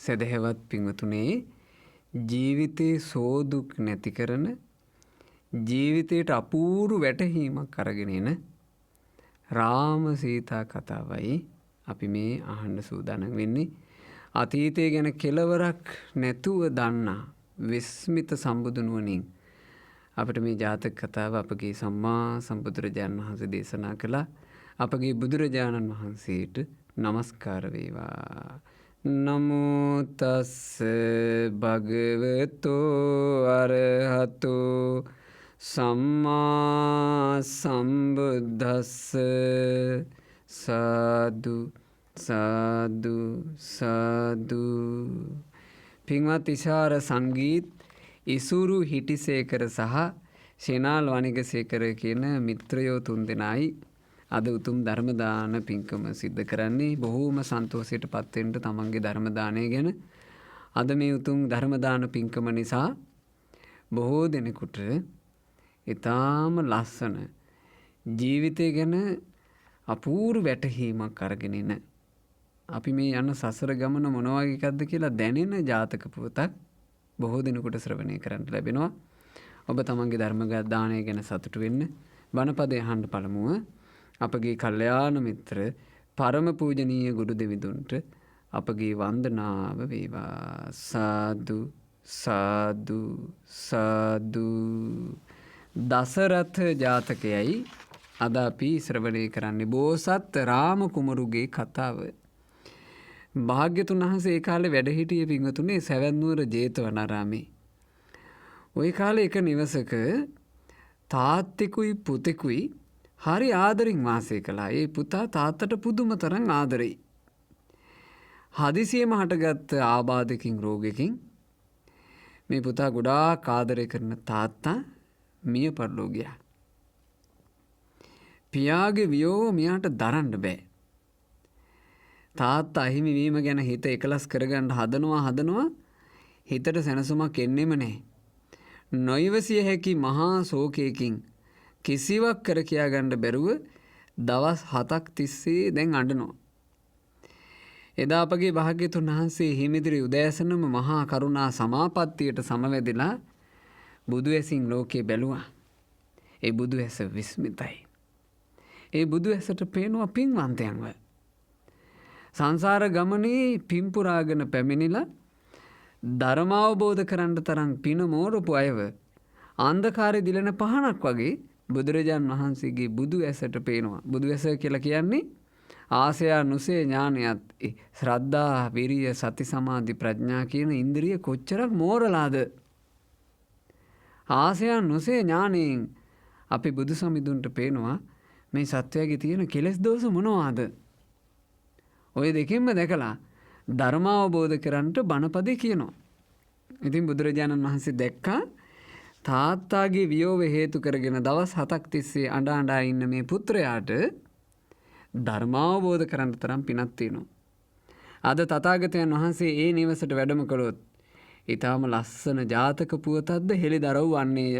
සදහැවත් පිංවතුනේ ජීවිතේ සෝදුක් නැති කරන ජීවිතයට අපූරු වැටහීමක් අරගෙන එන රාම සීතා කතාවයි අපි මේ අහන්න සූදානම් වෙන්නේ. අතීතය ගැන කෙලවරක් නැතුව දන්නා විස්මිත සම්බුදුනුවනින් අපට මේ ජාතක කතාව අපගේ සම්මා සම්බුදුරජාණන් වහන්සේ දේශනා කළා. අපගේ බුදුරජාණන් වහන්සේට නමස්කාර වේවා. නමෝ තස්ස භගවතෝ අරහතෝ සම්මා සම්බුද්දස්ස. සාදු සාදු සාදු. පින්වත් ඉෂාර සංගීත් ඉසුරු හිටිසේකර සහ ශෙනාල් වනිගසේකර කියන මිත්‍රයෝ තුන්දෙනයි අද උතුම් ධර්මදාන පින්කම සිද්ධ කරන්නේ. බොහෝම සන්තෝෂයට පත්වෙන්ට තමන්ගේ ධර්මදානය ගැන. අද මේ උතුම් ධර්මදාන පින්කම නිසා බොහෝ දෙනෙකුට ඉතාම ලස්සන ජීවිතය ගැන අපූරු වැටහීමක් අරගෙනන අපි මේ යන්න සසර ගමන මොනවාගේකක්ද කියලා දැනෙන ජාතක පුවතක් බොහෝ දෙනෙකුට ශ්‍රවණය කරන්න ලැබෙනවා. ඔබ තමන්ගේ ධර්මදානය ගැන සතුටු වෙන්න බණපදය අහන්න පළමුව අපගේ කල්යාණ මිත්‍ර පරම පූජනීය ගුරු දෙවිඳුන්ට අපගේ වන්දනාව වේවා. සාදු සාදු සාදු. දසරථ ජාතකයයි අද අපි ශ්‍රවණය කරන්නේ. බෝසත් රාම කුමරුගේ කතාව. භාග්‍යතුන් වහන්සේ ඒ කාලේ වැඩ හිටියේ පින්වතුනේ සැවැත්නුවර ජේතවනාරාමේ. ওই කාලේ එක නිවසක තාත්තෙකුයි පුතෙකුයි හරි ආදරින් වාසය කළා. ඒ පුතා තාත්තට පුදුම තරම් ආදරෙයි. හදිසියෙම හටගත් ආබාධකින් රෝගකින් මේ පුතා ගොඩාක් ආදරය කරන තාත්තා මිය පරලෝ ගියා. පියාගේ වියෝව මෙයාට දරන්න බෑ. තාත්තා අහිමි වීම ගැන හිත එකලස් කරගන්න හදනවා හිතට සැනසුමක් එන්නෙම නැහැ. නොයිවසිය හැකි මහා ශෝකයකින් කිසිවක් කර කියා ගන්න බැරුව දවස් 7ක් තිස්සේ දැන් අඬනවා. එදා අපගේ භාග්‍යතුන් වහන්සේ හිමිදිරි උදෑසනම මහා කරුණා සමාපත්තියට සමවැදිලා බුදු ඇසින් ලෝකේ බැලුවා. ඒ බුදු ඇස විස්මිතයි. ඒ බුදු ඇසට පේනවා පින්වන්තයන්ව. සංසාර ගමනේ පින්පුරාගෙන පැමිණිලා ධර්මාවබෝධ කරන්න තරම් පින මෝරපු අයව අන්ධකාරයේ දිලෙන පහනක් වගේ බුදුරජාන් වහන්සේගේ බුදු ඇසට පේනවා. බුදු ඇස කියලා කියන්නේ ආසයා නුසේ ඥානයත් ශ්‍රද්ධා විරිය සති සමාධි ප්‍රඥා කියන ඉන්ද්‍රිය කොච්චරක් මෝරලාද. ආසයා නුසේ ඥානයෙන් අපි බුදු සමිඳුන්ට පේනවා මේ සත්වයාගේ තියෙන කෙලෙස් දෝෂ මොනවාද. ඔය දෙකින්ම දැකලා ධර්මාවබෝධ කරන්නට බණපදේ කියනවා. ඉතින් බුදුරජාණන් වහන්සේ දැක්කා තාත්තාගේ වියෝව හේතු කරගෙන දවස් 7ක් තිස්සේ අඬා ඉන්න මේ පුත්‍රයාට ධර්මාවබෝධ කරන්න තරම් පිනක් තියෙනවා. අද තථාගතයන් වහන්සේ ඒ නිවසට වැඩම කළොත් ඊටාම ලස්සන ජාතක පුවතක්ද හෙළිදරව් වන්නේය.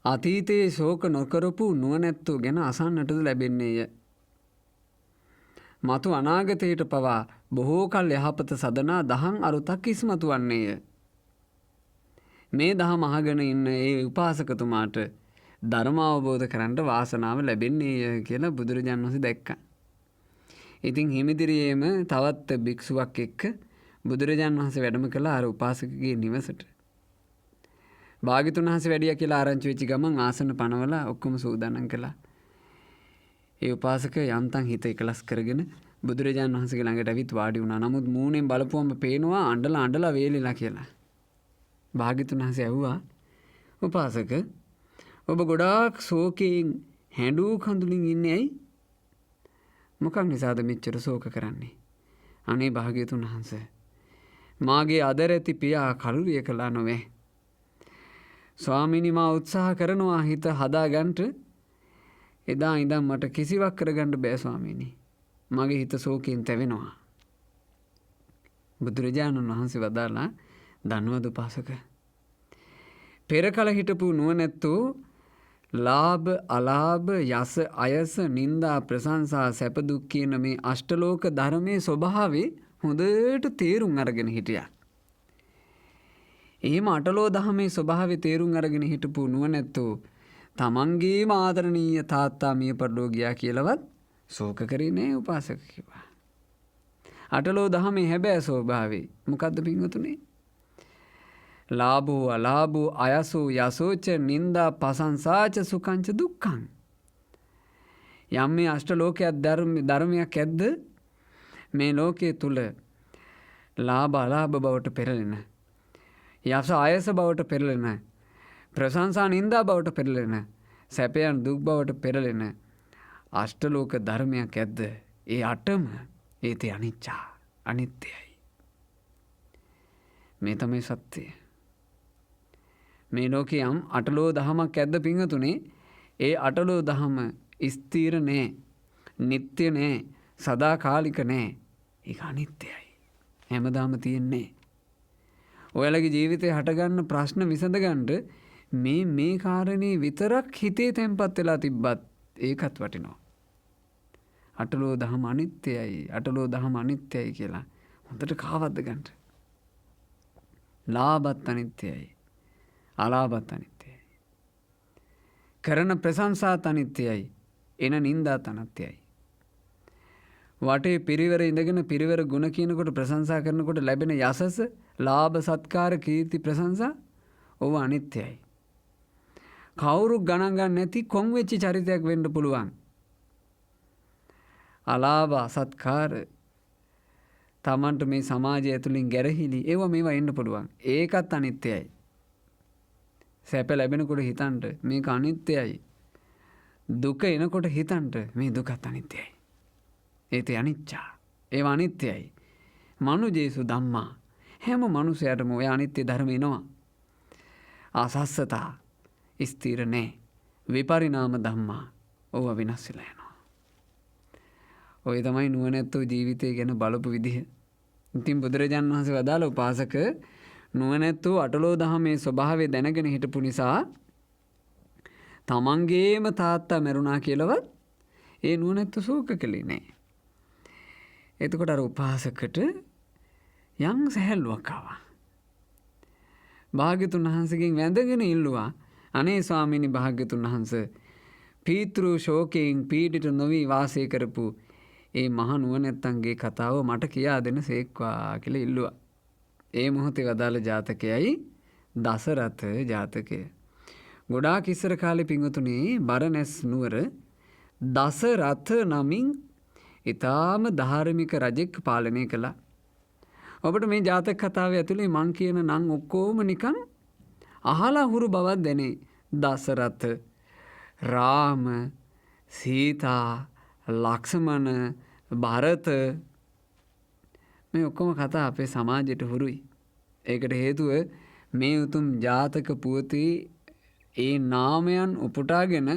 අතීතයේ ශෝක නොකරපු නුවණැත්තෝ ගැන අසන්නටද ලැබෙන්නේය. මතු අනාගතයට පවා බොහෝ කල් යහපත සදනා දහම් අරුතක් ඉස්මතු වන්නේය. මේ දහම අහගෙන ඉන්න ඒ උපාසකතුමාට ධර්ම අවබෝධ කරන්න වාසනාව ලැබෙන්නේය කියලා බුදුරජාණන් වහන්සේ දැක්කා. ඉතින් හිමිදිරියේම තවත් භික්ෂුවක් එක්ක බුදුරජාණන් වහන්සේ වැඩම කළා අර උපාසකගේ නිවසට. භාග්‍යතුන් වහන්සේ වැඩියා කියලා ආරංචි වෙච්ච ගමන් ආසන පනවලා ඔක්කොම සූදානම් කළා. ඒ උපාසක යන්තම් හිත එකලස් කරගෙන බුදුරජාණන් වහන්සේගේ ළඟට ඇවිත් වාඩි වුණා. නමුත් මූණෙන් බලපුවම පේනවා අඬලා වේලිලා කියලා. භාග්‍යතුන් වහන්සේ ඇහුවා උපාසක ඔබ ගොඩාක් ශෝකයෙන් හැඬු කඳුලින් ඉන්නේ ඇයි? මොකක් නිසාද මෙච්චර ශෝක කරන්නේ? අනේ භාග්‍යතුන් වහන්සේ මාගේ අදරැති පියා කලුරිය කළා නොවේ. ස්වාමීනි මා උත්සාහ කරනවා හිත හදාගන්නට. එදා ඉඳන් මට කිසිවක් කරගන්න බෑ ස්වාමීනි. මගේ හිත ශෝකයෙන් තැවෙනවා. බුදුරජාණන් වහන්සේ වදාලා ධනවද උපාසක පෙර කල හිටපු නුවණැත්තෝ ලාභ අලාභ යස අයස නිന്ദා ප්‍රශංසා සැප දුක් කියන මේ අෂ්ටලෝක ධර්මයේ ස්වභාවය හොඳට තේරුම් අරගෙන හිටියා. එහෙම අටලෝ දහමේ ස්වභාවය තේරුම් අරගෙන හිටපු නුවණැත්තෝ තමන්ගේම ආදරණීය තාත්තා මිය පරලෝ ගියා කියලාවත් ශෝක කරේ නෑ උපාසක කිව්වා. අටලෝ දහමේ හැබෑ ස්වභාවය මොකද්ද පින්වතුනි? ලාභෝ අලාභෝ අයසෝ යසෝච නින්දා පසංසාච සුඛංච දුක්ඛං. යම් මේ අෂ්ටලෝකයක් ධර්මයක් ඇද්ද මේ ලෝකයේ තුල ලාභ අලාභ බවට පෙරලෙන, යස ආයස බවට පෙරලෙන, ප්‍රශංසා නින්දා බවට පෙරලෙන, සැපයන් දුක් බවට පෙරලෙන අෂ්ටලෝක ධර්මයක් ඇද්ද? ඒ අටම ඒතේ අනිච්චා අනිත්‍යයි. මේ තමයි සත්‍යය. මේ ලෝකේ යම් අටලෝ දහමක් ඇද්ද පින්වතුනේ? ඒ අටලෝ දහම ස්ථිර නෑ, නිට්ටය නෑ, සදාකාලික නෑ. ඒක අනිත්‍යයි. හැමදාම තියෙන්නේ. ඔයාලගේ ජීවිතේ හටගන්න ප්‍රශ්න විසඳගන්න මේ කාරණේ විතරක් හිතේ තැම්පත් වෙලා තිබ්බත් ඒකත් වටිනවා. අටලෝ දහම අනිත්‍යයි, අටලෝ දහම අනිත්‍යයි කියලා හොඳට කාවද්ද ගන්න. ලාභත් අනිත්‍යයි, අලාභත් අනිත්‍යයි. කරන ප්‍රශංසාත් අනිත්‍යයි, එන නින්දාත් අනිත්‍යයි. වටේ පිරිවර ඉඳගෙන පිරිවර ගුණ කියනකොට ප්‍රශංසා කරනකොට ලැබෙන යසස, ලාභ සත්කාර කීර්ති ප්‍රශංසා ඕව අනිත්‍යයි. කවුරු ගණන් ගන්න නැති කොන් වෙච්ච චරිතයක් වෙන්න පුළුවන්. අලාභ සත්කාර තමන්ට මේ සමාජය ඇතුලින් ගැරහිලි ඒවා මේවා එන්න පුළුවන්. ඒකත් අනිත්‍යයි. සැප ලැබෙනකොට හිතන්ට මේක අනිත්‍යයි. දුක එනකොට හිතන්ට මේ දුකත් අනිත්‍යයි. ඒතේ අනිච්චා. ඒවා අනිත්‍යයි. මනුජේසු ධම්මා. හැම මනුස්සයටම ඔය අනිත්‍ය ධර්ම එනවා. අසස්සතා ස්ථිර නෑ. විපරිණාම ධම්මා. ඕව විනාශ වෙලා යනවා. ඔය තමයි නුවණැත්තෝ ජීවිතය ගැන බලපු විදිහ. ඉතින් බුදුරජාණන් වහන්සේ වදාළ උපාසක නුවණැත්තෝ අටලෝ දහමේ ස්වභාවය දැනගෙන හිටපු නිසා තමන්ගේම තාත්තා මැරුණා කියලාවත් ඒ නුවණැත්තෝ ශෝක කළේ නෑ. එතකොට අර උපාසකට යම් සැහැල්ලුවක් ආවා. භාග්‍යතුන් වහන්සේගෙන් වැඳගෙන ඉල්ලුවා, අනේ ස්වාමීනි භාග්‍යතුන් වහන්සේ, පීතෘ ශෝකයෙන් පීඩිත නොවි වාසය කරපු ඒ මහ නුවණැත්තන්ගේ කතාව මට කියා දෙන්න සේක්වා කියලා ඉල්ලුවා. ඒ මොහොතේ වදාළ ජාතකයයි දසරථ ජාතකය. ගොඩාක් ඉස්සර කාලේ පින්වතුනි බරණැස් නුවර දසරථ නමින් ඊටාම ධාර්මික රජෙක් පාලනය කළා. ඔබට මේ ජාතක කතාව ඇතුලේ මං කියන නම් ඔක්කොම නිකන් අහලා හුරු බවක් දැනේ. දසරථ, රාම, සීතා, ලක්ෂ්මණ, භරත මේ ඔක්කොම කතා අපේ සමාජයට හුරුයි. ඒකට හේතුව මේ උතුම් ජාතක පුවතේ ඒ නාමයන් උපුටාගෙන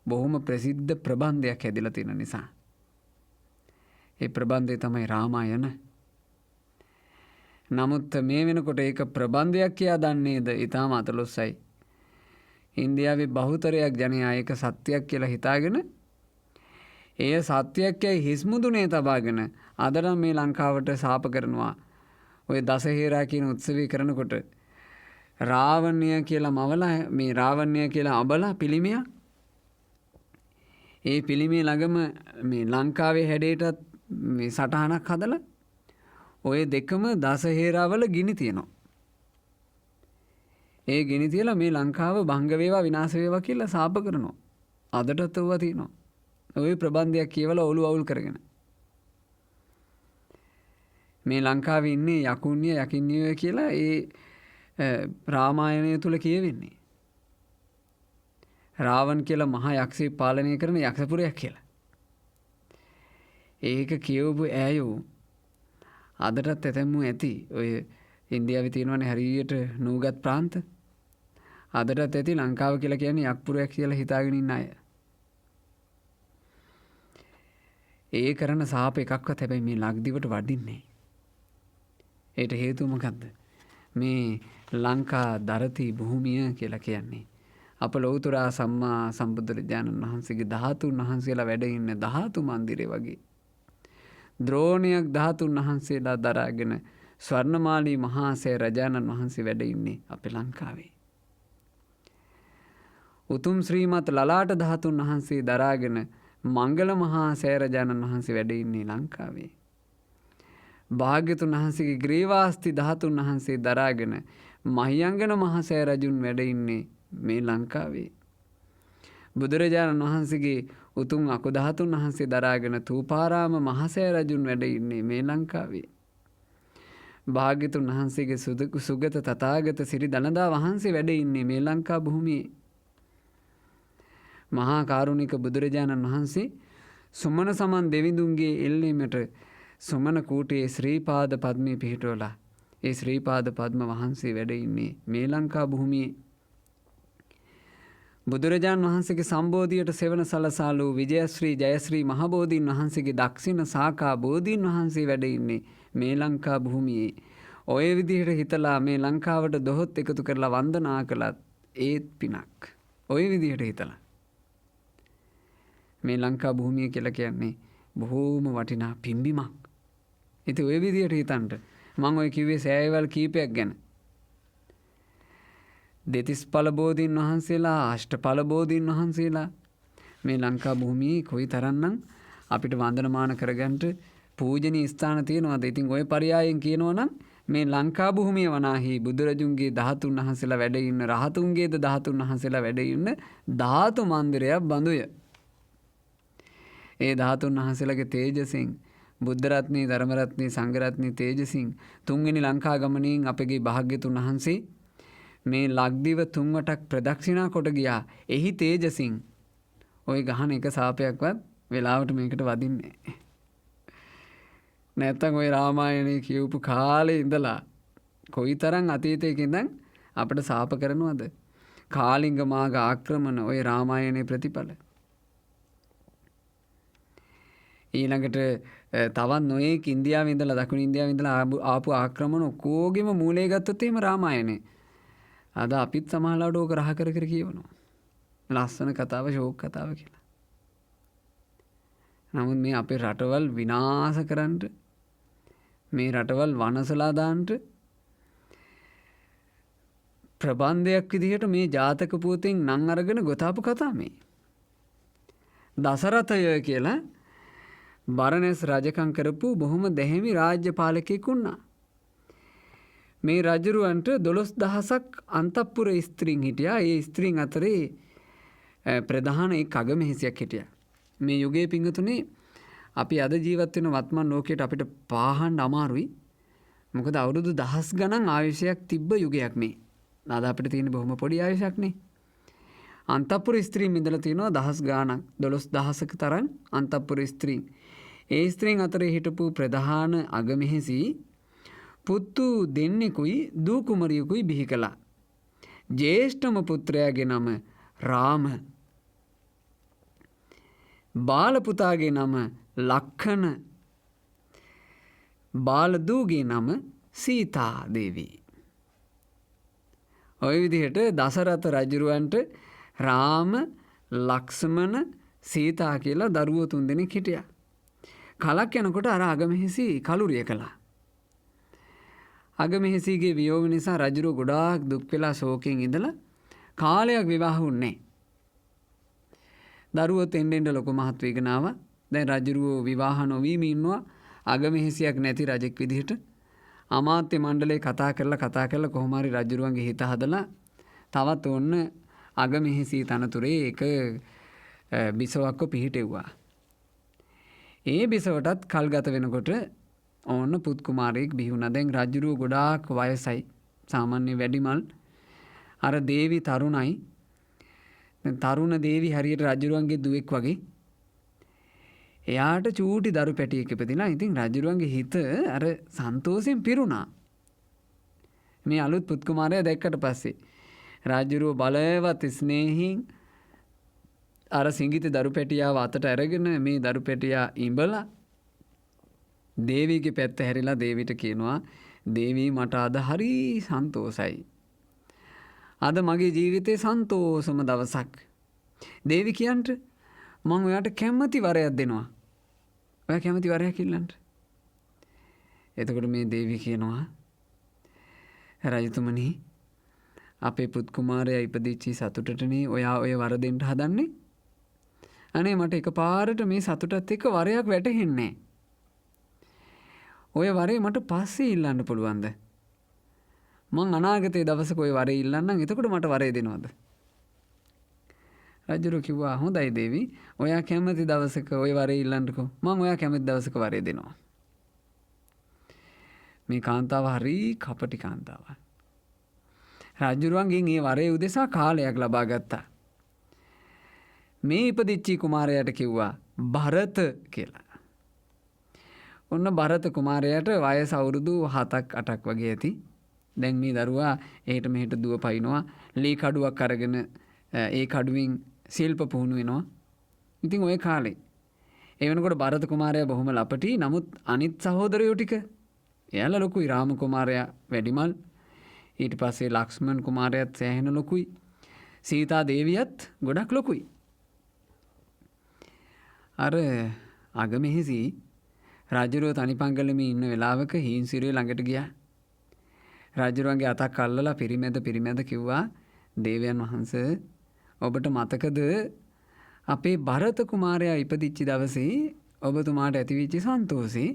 බොහොම ප්‍රසිද්ධ ප්‍රබන්ධයක් හැදිලා තියෙන නිසා. ඒ ප්‍රබන්ධය තමයි රාමායන. නමුත් මේ වෙනකොට ඒක ප්‍රබන්ධයක් කියා දන්නේද ඊටාම අතලොස්සයි. ඉන්දියාවේ බහුතරයක් ජනයා ඒක සත්‍යයක් කියලා හිතාගෙන ඒ සත්‍යයක් යයි හිස්මුදුනේ තබාගෙන අද නම් මේ ලංකාවට සාප කරනවා. ඔය දසහේරා කියන උත්සවය කරනකොට රාවණ්‍ය කියලා මවලා මේ රාවණ්‍ය කියලා අබලා පිළිමයක් ඒ පිළිමේ ළඟම මේ ලංකාවේ හැඩයටත් මේ සටහනක් හදලා ඔය දෙකම දසහේරාවල ගිනි තියනවා. ඒ ගිනි තියලා මේ ලංකාව භංග වේවා විනාශ වේවා කියලා සාප කරනවා. අදටත් ඒවා තියෙනවා. ඔය ප්‍රබන්ධයක් කියවලා ඔලු අවුල් කරගෙන. මේ ලංකාවේ ඉන්නේ යකුන්‍ය යකින්නිය කියලා ඒ රාමායනය තුල කියවෙන්නේ. රාවණ කියලා මහා යක්ෂයෙක් පාලනය කරන යක්ෂපුරයක් කියලා. ඒක කියවපු ඈයෝ අදටත් ඇතැම්මු ඇති. ඔය ඉන්දියාවේ තියෙනවනේ හරියට නූගත් ප්‍රාන්ත. අදටත් ඇති ලංකාව කියලා කියන්නේ යක්පුරයක් කියලා හිතාගෙන ඉන්න අය. ඒ කරන සාප එකක්වත් හැබැයි මේ ලක්දිවට වඩින්නේ. ඒට හේතුව මොකද්ද? මේ ලංකා දරති භූමිය කියලා කියන්නේ අප ලෞතර සම්මා සම්බුදුරජාණන් වහන්සේගේ ධාතුන් වහන්සේලා වැඩ ඉන්න ධාතු මන්දිරේ වගේ. ද්‍රෝණයක් ධාතුන් වහන්සේලා දරාගෙන ස්වර්ණමාලී මහාසය රජාණන් වහන්සේ වැඩ ඉන්නේ අපේ ලංකාවේ. උතුම් ශ්‍රීමත් ලලාට ධාතුන් වහන්සේ දරාගෙන මංගල මහා සෑරජාණන් වහන්සේ වැඩ ඉන්නේ ලංකාවේ. භාග්‍යතුන් වහන්සේගේ ග්‍රීවාස්ති ධාතුන් වහන්සේ දරාගෙන මහියංගන මහා සෑරජුන් වැඩ ඉන්නේ මේ ලංකාවේ. බුදුරජාණන් වහන්සේගේ උතුම් අකුධාතුන් වහන්සේ දරාගෙන තූපාරාම මහා සෑරජුන් වැඩ ඉන්නේ මේ ලංකාවේ. භාග්‍යතුන් වහන්සේගේ සුගත තථාගත සිරි දනදා වහන්සේ වැඩ ඉන්නේ මේ ලංකා භූමියේ. මහා කාරුණික බුදුරජාණන් වහන්සේ සුමන සමන් දෙවිඳුන්ගේ එල්ලීමට සුමන කූටයේ ශ්‍රීපාද පද්මේ පිහිටවලා ඒ ශ්‍රීපාද පද්ම වහන්සේ වැඩ ඉන්නේ මේ ලංකා භූමියේ. බුදුරජාණන් වහන්සේගේ සම්බෝධියට සෙවන සලසාලු විජයශ්‍රී ජයශ්‍රී මහබෝධීන් වහන්සේගේ දක්ෂිණ සාකා බෝධීන් වහන්සේ වැඩ ඉන්නේ මේ ලංකා භූමියේ. ඔය විදිහට හිතලා මේ ලංකාවට දොහොත් එකතු කරලා වන්දනා කළත් ඒත් පිනක්. ඔය විදිහට හිතලා මේ ලංකා භූමිය කියලා කියන්නේ බොහෝම වටිනා පිම්බිමක්. ඉතින් ඔය විදිහට හිතන්න මම ඔය කිව්වේ සෑයවල් කීපයක් ගැන. දෙතිස් ඵල බෝධීන් වහන්සේලා අෂ්ට ඵල බෝධීන් වහන්සේලා මේ ලංකා භූමියේ කොයි තරම්නම් අපිට වන්දනමාන කරගන්න පූජනීය ස්ථාන තියෙනවද? ඉතින් ඔය පරයයන් කියනවනම් මේ ලංකා භූමිය වනාහි බුදුරජුන්ගේ ධාතුන් වහන්සේලා වැඩ ඉන්න රහතුන්ගේද ධාතුන් වහන්සේලා වැඩ ඉන්න ධාතු මන්දිරයක් බඳුය. ඒ ධාතුන් වහන්සේලාගේ තේජසින් බුද්ධ රත්නී ධර්ම රත්නී සංඝ රත්නී තේජසින් තුන්වෙනි ලංකා ගමනින් අපගේ භාග්‍යතුන් වහන්සේ මේ ලක්දිව තුන්වටක් ප්‍රදක්ෂිනා කොට ගියා. එහි තේජසින් ওই ගහන එක සාපයක්වත් වෙලාවට මේකට වදින්නේ නැත්තම් ওই රාමායනේ කියවපු කාලේ ඉඳලා කොයිතරම් අතීතයක ඉඳන් අපිට සාප කරනවද? කාලිංග මාග ආක්‍රමණ ওই රාමායනේ ප්‍රතිඵල. ඊළඟට තවත් නොයෙක් ඉන්දියාවේ ඉඳලා දකුණු ඉන්දියාවේ ඉඳලා ආපු ආක්‍රමණ ඔක්කොගෙම මූලය ගත්තොත් එහෙම රාමායනේ. අද අපිත් සමහරවිට ඕක රහ කර කර කියවනවා. ලස්සන කතාව ෂෝක් කතාව කියලා. නමුත් මේ අපේ රටවල් විනාශ කරන්න මේ රටවල් වනසලා දාන්න ප්‍රබන්ධයක් විදිහට මේ ජාතක පුවතෙන් නම් අරගෙන ගොතාපු කතා මේ. දසරථය කියලා බරණැස් රජකම් කරපු බොහොම දැහැමි රාජ්‍ය පාලකයෙක් වුණා. මේ රජුරවන්ට 12000ක් අන්තපුර ස්ත්‍රීන් හිටියා. ඒ ස්ත්‍රීන් අතරේ ප්‍රධාන එක් අගමෙහෙසියක් හිටියා. මේ යුගයේ පිංගුතුනේ අපි අද ජීවත් වෙන වත්මන් ලෝකයට අපිට පාහන්න අමාරුයි. මොකද අවුරුදු දහස් ගණන් ආයුෂයක් තිබ්බ යුගයක් මේ. අද අපිට තියෙන බොහොම පොඩි ආයුෂයක් නේ. අන්තපුර ස්ත්‍රීන් ඉඳලා තියෙනවා දහස් ගාණක් 12000ක තරම් අන්තපුර ස්ත්‍රීන්. ඒ ස්ත්‍රීන් අතරේ හිටපු ප්‍රධාන අගමෙහෙසි පුතු දෙන්නෙකුයි දූ කුමරියකුයි බිහි කළා. ජේෂ්ඨම පුත්‍රයාගේ නම රාම. බාල පුතාගේ නම ලක්ඛණ. බාල දූගේ නම සීතා දේවී. ඔය විදිහට දසරථ රජුරවන්ට රාම, ලක්ෂ්මණ, සීතා කියලා දරුවෝ 3 දෙනෙක් හිටියා. කලක් යනකොට අර අගමෙහෙසි කලුරිය කළා. අගමෙහෙසිගේ වියෝග නිසා රජුරෝ ගොඩාක් දුක් වෙලා ශෝකයෙන් ඉඳලා කාලයක් විවාහ වුණේ. දරුවෝ එන්නෙන් ලොකු මහත් වේගන ආවා. දැන් රජුරෝ විවාහ නොවීම ඉන්නවා අගමෙහෙසියක් නැති රජෙක් විදිහට. අමාත්‍ය මණ්ඩලේ කතා කරලා කොහොම හරි රජුරුවන්ගේ හිත හදලා තවත් ඕන්න අගමෙහෙසි තනතුරේ එක බිසවක්ව පිහිටෙව්වා. ඒ බිසවටත් කල් ගත වෙනකොට ඕන්න පුත් කුමාරයෙක් බිහි වුණා. දැන් රජුරුව ගොඩාක් වයසයි. සාමාන්‍ය වැඩිමල්. අර දේවි තරුණයි. දැන් තරුණ දේවි හරියට රජුරුවන්ගේ දුවෙක් වගේ. එයාට චූටි දරු පැටියෙක් ඉපදිලා. ඉතින් රජුරුවන්ගේ හිත අර සන්තෝෂයෙන් පිරුණා. මේ අලුත් පුත් කුමාරයා දැක්කට පස්සේ රජුරුව බලවත් ස්නේහයෙන් අර සිඟිති දරු පැටියාව අතට අරගෙන මේ දරු පැටියා ඉඹලා දේවීගේ පැත්ත හැරිලා දේවිට කියනවා දේවී මට අද හරි සන්තෝසයි. අද මගේ ජීවිතේ සන්තෝෂම දවසක්. දේවි කියන්ට මම ඔයාට කැමති වරයක් දෙනවා. ඔයා කැමති වරයක් ඉල්ලන්න. එතකොට මේ දේවී කියනවා රජතුමනි අපේ පුත් කුමාරයා ඉපදිච්චි සතුටටනේ ඔයා ඔය වර දෙන්න හදන්නේ. අනේ මට එකපාරට මේ සතුටත් එක්ක වරයක් වැටහෙන්නේ. ඔය වරේ මට පස්සේ ඉල්ලන්න පුළුවන්ද? මං අනාගතයේ දවසක ඔය වරේ ඉල්ලන්නම්. එතකොට මට වරේ දෙනවද? රජුරු කිව්වා හොඳයි දේවී. ඔයා කැමති දවසක ඔය වරේ ඉල්ලන්නකෝ. මං ඔයා කැමති දවසක වරේ දෙනවා. මේ කාන්තාව හරි කපටි කාන්තාවක්. රජුරුවන්ගෙන් මේ වරේ උදෙසා කාලයක් ලබා ගත්තා. මේ ඉපදිච්චි කුමාරයාට කිව්වා භරත කියලා. ඔන්න භරත කුමාරයාට වයස අවුරුදු 7ක් 8ක් වගේ ඇති. දැන් මේ දරුවා එහෙට මෙහෙට දුව පයින්නවා. ලී කඩුවක් අරගෙන ඒ කඩුවෙන් ශිල්ප පුහුණු වෙනවා. ඉතින් ওই කාලේ ඒ වෙනකොට භරත කුමාරයා බොහොම ලපටි. නමුත් අනිත් සහෝදරයෝ ටික එයාලා ලොකුයි. රාම කුමාරයා වැඩිමල්. ඊට පස්සේ ලක්ෂ්මන් කුමාරයාත් සෑහෙන ලොකුයි. සීතා දේවියත් ගොඩක් ලොකුයි. අර අගමෙහිසි රජුරෝ තනිපංගලෙම ඉන්න වෙලාවක හීන්සිරිය ළඟට ගියා. රජුරන්ගේ අතක් අල්ලලා පිරිමැද කිව්වා දේවයන් වහන්සේ ඔබට මතකද අපේ භරත කුමාරයා ඉපදිච්ච දවසේ ඔබතුමාට ඇතිවිච්ච සන්තෝෂේ?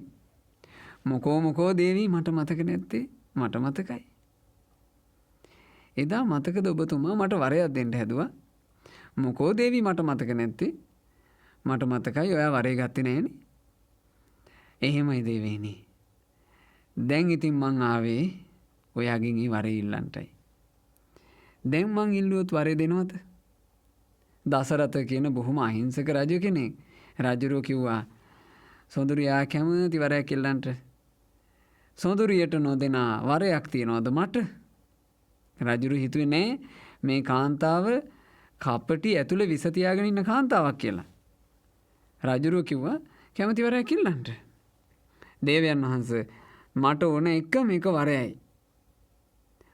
මොකෝ දේවී මට මතක නැත්තේ? මට මතකයි. එදා මතකද ඔබතුමා මට වරයක් දෙන්න හැදුවා? මොකෝ දේවී මට මතක නැත්තේ? මට මතකයි ඔයා වරේ ගත්තේ නෑනේ. එහෙමයි දේවීනි. දැන් ඉතින් මං ආවේ ඔයාගෙන් ඊ වරේ ඉල්ලන්ටයි. දැන් මං ඉල්ලුවොත් වරේ දෙනවද? දසරත කියන බොහොම අහිංසක රජ කෙනෙක්. රජුරෝ කිව්වා සොඳුරියා කැමති වරයක් ඉල්ලන්ට. සොඳුරියට නොදෙන වරයක් තියනවද මට? රජුරු හිතුවේ නෑ මේ කාන්තාව කපටි ඇතුලේ විස තියාගෙන ඉන්න කාන්තාවක් කියලා. රජුරෝ කිව්වා කැමති වරයක් ඉල්ලන්ට. දේවයන් වහන්සේ මට ඕන එකම එක වරයයි.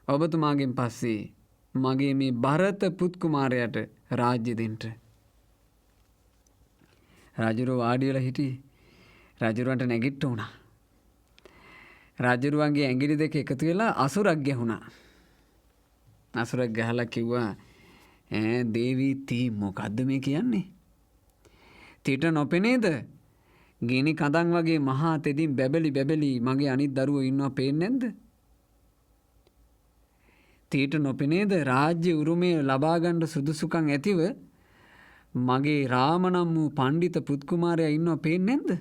ඔබතුමාගෙන් පස්සේ මගේ මේ භරත පුත් කුමාරයාට රාජ්‍ය දෙන්න. රජුරෝ වාඩි වෙලා හිටියේ. රජුරවන්ට නැගිට උනා. රජුරුවන්ගේ ඇඟිලි දෙක එකතු වෙලා අසුරක් ගැහුණා. අසුරක් ගහලා කිව්වා දේවී තී මොකද්ද මේ කියන්නේ? තිට නොපෙනේද? ගිනි කඳන් වගේ මහා තෙදින් බැබලි මගේ අනිත් දරුවෝ ඉන්නවා පේන්නේ නැද්ද? තීට නොපෙනේද රාජ්‍ය උරුමය ලබා ගන්න සුදුසුකම් ඇතිව මගේ රාම නම් වූ පඬිත පුත් කුමාරයා ඉන්නවා පේන්නේ නැද්ද?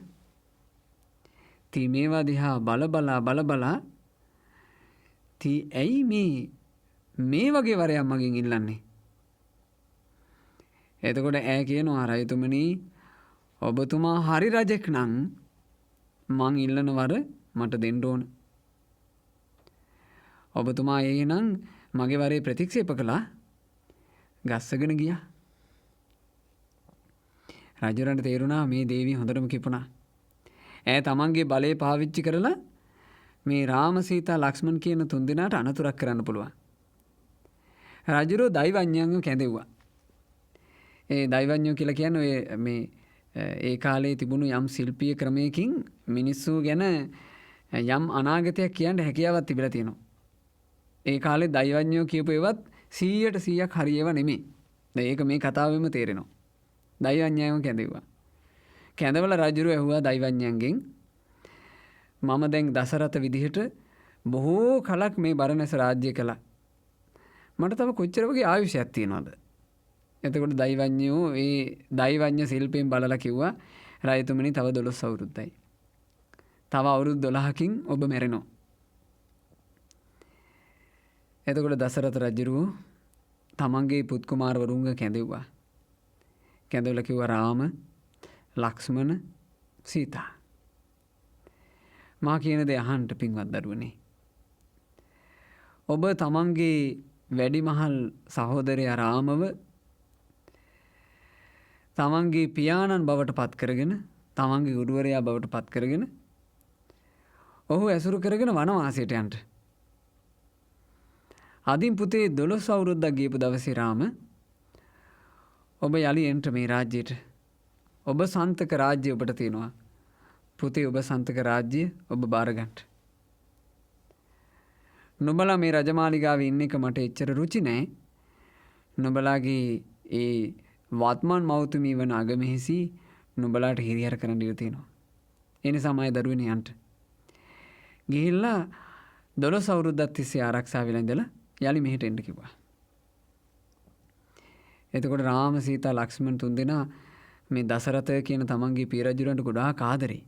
තී මේවා දිහා බල තී ඇයි මේ වගේ වරයක් මගෙන් ඉල්ලන්නේ? එතකොට ඈ කියනවා රජතුමනි ඔබතුමා හරි රජෙක් නම් මං ඉල්ලන වර මට දෙන්න ඕන. ඔබතුමා එහෙනම් මගේ වරේ ප්‍රතික්ෂේප කළා. ගස්සගෙන ගියා. රජුරන්ට තේරුණා මේ දේවිය හොඳටම කිපුණා. ඈ තමන්ගේ බලය පාවිච්චි කරලා මේ රාම සීතා ලක්ෂ්මන් කියන තුන්දෙනාට අනතුරක් කරන්න පුළුවන්. රජුරෝ දෛවඥයන්ව කැඳෙව්වා. ඒ දෛවඥයෝ කියලා කියන්නේ මේ ඒ කාලේ තිබුණු යම් ශිල්පීය ක්‍රමයකින් මිනිස්සු ගැන යම් අනාගතයක් කියන්න හැකියාවක් තිබිලා තියෙනවා. ඒ කාලේ දෛවඥයෝ කියපු ඒවත් 100% හරි ඒවා නෙමෙයි. දැන් ඒක මේ කතාවෙම තේරෙනවා. දෛවඥයන්ව කැඳෙව්වා. කැඳවල රජුරෝ ඇහුවා දෛවඥයන්ගෙන් මම දැන් දසරත විදිහට බොහෝ කලක් මේ බරණැස රාජ්‍ය කළා. මට තව කොච්චර වගේ ආයුෂයක් තියෙනවද? එතකොට දෛවඥයෝ ඒ දෛවඥ ශිල්පයෙන් බලලා කිව්වා රජතුමනි තව 12 අවුරුද්දයි. තව අවුරුදු 12කින් ඔබ මැරෙනවා. එතකොට දසරත රජුරු තමන්ගේ පුත් කුමාරවරුන්ව කැඳෙව්වා. කැඳවලා කිව්වා රාම, ලක්ෂ්මන, සීතා. මා කියන දේ අහන්න පින්වත් දරුවනේ. ඔබ තමන්ගේ වැඩිමහල් සහෝදරයා රාමව තමන්ගේ පියාණන් බවට පත් කරගෙන තමන්ගේ ගුරුවරයා බවට පත් කරගෙන ඔහු ඇසුරු කරගෙන වනවාසයට යන්න. අදින් පුතේ 12 අවුරුද්දක් ගියපු දවසේ රාම ඔබ යලි එන්න මේ රාජ්‍යයට. ඔබ සන්තක රාජ්‍ය ඔබට තියෙනවා. පුතේ ඔබ සන්තක රාජ්‍ය ඔබ බාර ගන්න. නුඹලා මේ රජමාලිගාවේ ඉන්න එක මට එච්චර රුචි නෑ. නුඹලාගේ ඒ වත්මන් මෞතුමී වන අගමෙහිසි නුඹලාට හිරිහැර කරන්න ඉඩ තියෙනවා. ඒ නිසා මම දරුවනේ යන්න. ගිහිල්ලා 12 අවුරුද්දක් තිස්සේ ආරක්ෂා වෙලා ඉඳලා යලි මෙහෙට එන්න කිව්වා. එතකොට රාම සීතා ලක්ෂ්මන් තුන්දෙනා මේ දසරථ කියන තමන්ගේ පිය රජුරන්ට ගොඩාක් ආදරේ.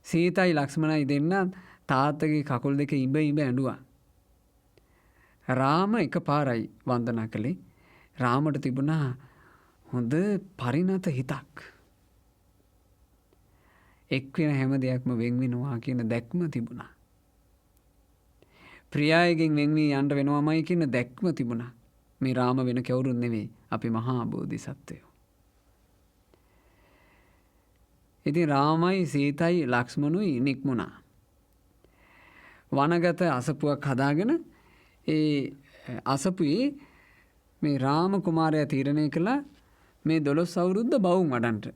සීතයි ලක්ෂ්මණයි දෙන්න තාත්තගේ කකුල් දෙක ඉඹ ඇඬුවා. රාම එකපාරයි වන්දනා කළේ. රාමට තිබුණා හොඳ පරිණත හිතක්. එක් වෙන හැම දෙයක්ම වෙන් වෙනවා කියන දැක්ම තිබුණා. ප්‍රියායගෙන් වෙන් වී යන්න වෙනවමයි කියන දැක්ම තිබුණා. මේ රාම වෙන කවුරුත් නෙවෙයි අපි මහා බෝධිසත්වයෝ. ඉතින් රාමයි සීතයි ලක්ෂ්මණුයි නික්මුණා. වනගත අසපුවක් හදාගෙන ඒ අසපුවේ මේ රාම කුමාරයා තීරණය කළා මේ 12 අවුරුද්ද බවුන් වඩන්ට.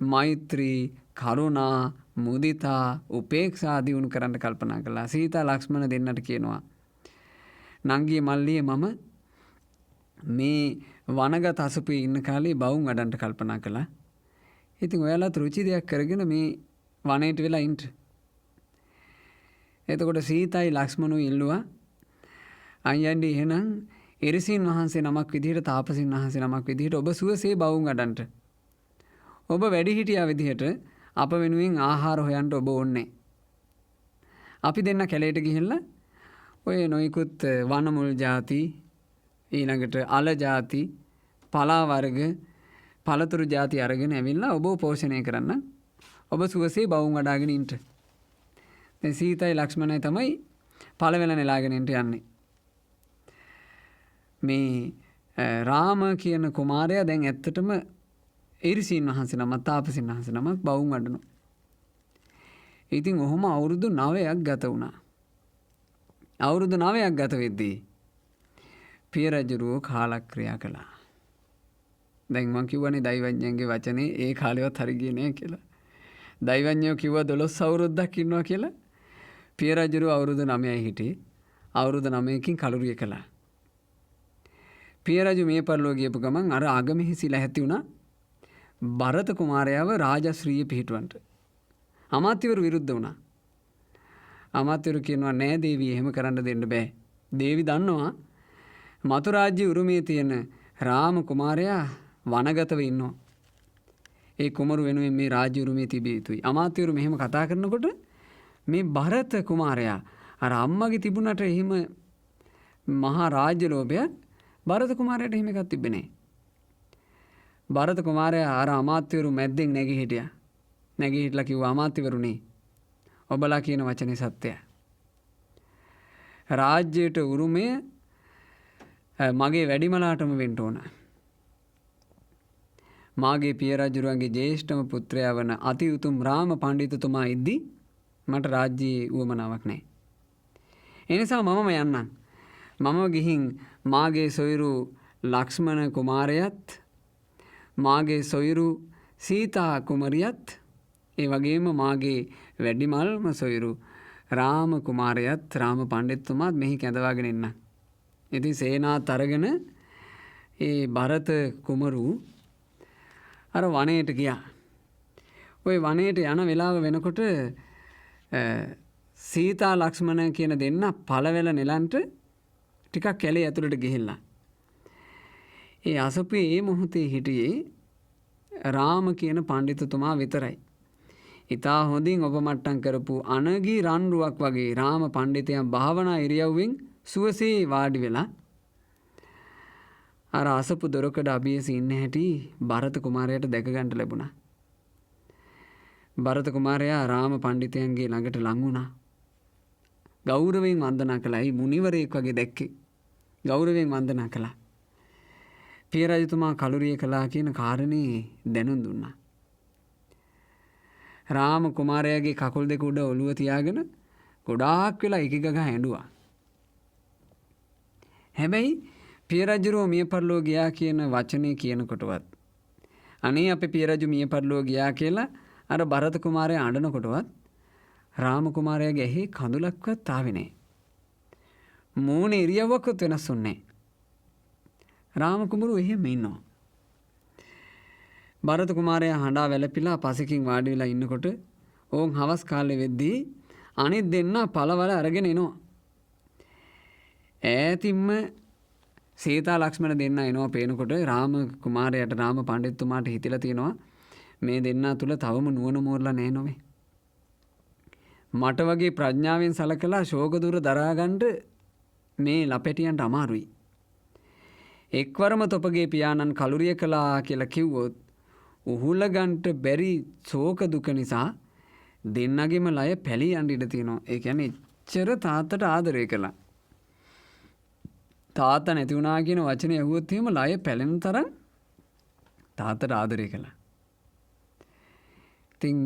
මෛත්‍රී, කරුණා, මුදිතා, උපේක්ෂා දියුණු කරන්න කල්පනා කළා. සීතා ලක්ෂ්මණ දෙන්නට කියනවා නංගියේ මල්ලියේ මම මේ වනගත අසපුවේ ඉන්න කාලේ බවුන් වඩන්ට කල්පනා කළා. ඉතින් ඔයාලත් රුචි දෙයක් කරගෙන මේ වනයේට වෙලා ඉන්න. එතකොට සීතයි ලක්ෂ්මණුයි ඉල්ලුවා අයියන්ඩි එහෙනම් එරිසින් වහන්සේ නමක් විදිහට තාපසින් වහන්සේ නමක් විදිහට ඔබ සුවසේ බවුන් අඩන්ට. ඔබ වැඩිහිටියා විදිහට අප වෙනුවෙන් ආහාර හොයන්න ඔබ ඕනේ. අපි දෙන්න කැලේට ගිහිල්ලා ඔය නොයිකුත් වනමුල් ಜಾති ඊළඟට අල ಜಾති පලා වර්ග පළතුරු ಜಾති අරගෙන ඇවිල්ලා ඔබ පෝෂණය කරන්න. ඔබ සුවසේ බවුන් අඩාගෙන ඉන්න. දැන් සීතයි ලක්ෂ්මණයි තමයි පළවෙල නෙලාගෙන යන්නේ. මේ රාම කියන කුමාරයා දැන් ඇත්තටම එරිසින් වහන්සේ නමක් තාපසින් වහන්සේ නමක් බවුන් අඩනවා. ඉතින් ඔහොම අවුරුදු 9ක් ගත වුණා. අවුරුදු 9ක් ගත වෙද්දී පිය රජුරෝ කාලක්‍රියා කළා. දැන් මං කිව්වනේ දෛවඥයන්ගේ වචනේ ඒ කාලෙවත් හරි ගියේ නෑ කියලා. දෛවඥයෝ කිව්වා 12 අවුරුද්දක් ඉන්නවා කියලා. පිය රජුරෝ අවුරුදු 9යි හිටියේ. අවුරුදු 9කින් කලුරිය කළා. පිය රජු මේ පරිලෝක ගියපු ගමන් අර අගමෙහිසිලා ඇති වුණා භරත කුමාරයාව රාජශ්‍රීය පිහිටවන්නට. අමාත්‍යවරු විරුද්ධ වුණා. අමාත්‍යවරු කියනවා නෑ දේවී එහෙම කරන්න දෙන්න බෑ. දේවි දන්නවා මතු රාජ්‍ය උරුමයේ තියෙන රාම කුමාරයා වනගතව ඉන්නවා. ඒ කුමරු වෙනුවෙන් මේ රාජ්‍ය උරුමයේ තිබිය යුතුයි. අමාත්‍යවරු මෙහෙම කතා කරනකොට මේ භරත කුමාරයා අර අම්මගේ තිබුණට එහෙම මහා රාජ්‍ය ලෝභයක් භරත කුමාරයාට එහෙම එකක් තිබෙන්නේ නැහැ. භරත කුමාරයා අර අමාත්‍යවරු මැද්දෙන් නැගී හිටියා. නැගී හිටලා කිව්වා අමාත්‍යවරුනි ඔබලා කියන වචනේ සත්‍යයි. රාජ්‍යයට උරුමය මගේ වැඩිමලාටම වෙන්න ඕන. මාගේ පිය රජුරුවන්ගේ ජේෂ්ඨම පුත්‍රයා වන අති උතුම් රාම පඬිතුමා ඉද්දි මට රාජ්‍යයේ උවමනාවක් නැහැ. ඒ නිසා මමම යන්නම්. මම ගිහින් මාගේ සොයුරු ලක්ෂ්මණ කුමාරයාත් මාගේ සොයුරු සීතා කුමරියත් ඒ වගේම මාගේ වැඩිමල්ම සොයුරු රාම කුමාරයාත් රාම පඬිතුමාත් මෙහි කැඳවාගෙන එන්න. ඉතින් සේනාත් අරගෙන ඒ භරත කුමරු අර වනයේට ගියා. ওই වනයේට යන වෙලාව වෙනකොට සීතා ලක්ෂ්මණ කියන දෙන්න පළවෙල නෙලන්ට ටිකක් කැලේ ඇතුළට ගිහිල්ලා. ඒ අසපුවේ ඒ මොහොතේ හිටියේ රාම කියන පඬිතුමා විතරයි. ඉතා හොඳින් ඔබ මට්ටම් කරපු අනගී රන්රුවක් වගේ රාම පඬිතයන් භාවනා ඉරියව්වෙන් සුවසේ වාඩි වෙලා අර අසපු දොරකඩ අභියසී ඉන්න හැටි භරත කුමාරයාට දැක ගන්න ලැබුණා. භරත කුමාරයා රාම පඬිතයන්ගේ ළඟට ලං වුණා. ගෞරවයෙන් වන්දනා කළා. ඒ මුනිවරයෙක් වගේ දැක්කේ. ගෞරවයෙන් වන්දනා කළා. පිය රජතුමා කලුරිය කළා කියන කාරණේ දැනුම් දුන්නා. රාම කුමාරයාගේ කකුල් දෙක උඩ ඔළුව තියාගෙන ගොඩාක් වෙලා ඉකිගග ඇඬුවා. හැබැයි පිය රජුරෝ මිය පරලෝ ගියා කියන වචනේ කියනකොටවත් අනේ අපේ පිය රජු මිය පරලෝ ගියා කියලා අර භරත කුමාරයා අඬනකොටවත් රාම කුමාරයාගේ ඇහි කඳුලක්වත් ආවේ නැහැ. මූණ ඉරියව්වක්වත් වෙනස් වුන්නේ රාම කුමරු එහෙම ඉන්නවා. භරත කුමාරයා හඬා වැළපිලා පසකින් වාඩි වෙලා ඉන්නකොට ඕන් හවස් කාලේ වෙද්දී අනිත් දෙන්න පළවල අරගෙන එනවා. ඈතින්ම සීතා ලක්ෂ්මණ දෙන්න එනවා පේනකොට රාම කුමාරයාට රාම පඬිතුමාට හිතිලා තියෙනවා මේ දෙන්නා තුල තවම නුවණ මෝරලා නැහැ නොවේ. මට වගේ ප්‍රඥාවෙන් සලකලා ශෝක දුර දරා ගන්න මේ ලපැටියන්ට අමාරුයි. එක්වරම තොපගේ පියාණන් කලුරිය කළා කියලා කිව්වොත් උහුල ගන්නට බැරි ශෝක දුක නිසා දෙන්නගෙම ලය පැලී යන්න ඉඩ තියෙනවා. ඒ කියන්නේ එච්චර තාත්තට ආදරය කළා. තාත්තා නැති වුණා කියන වචනේ ඇහුවොත් එහෙම ලය පැලෙන තරම් තාත්තට ආදරය කළා. ඉතින්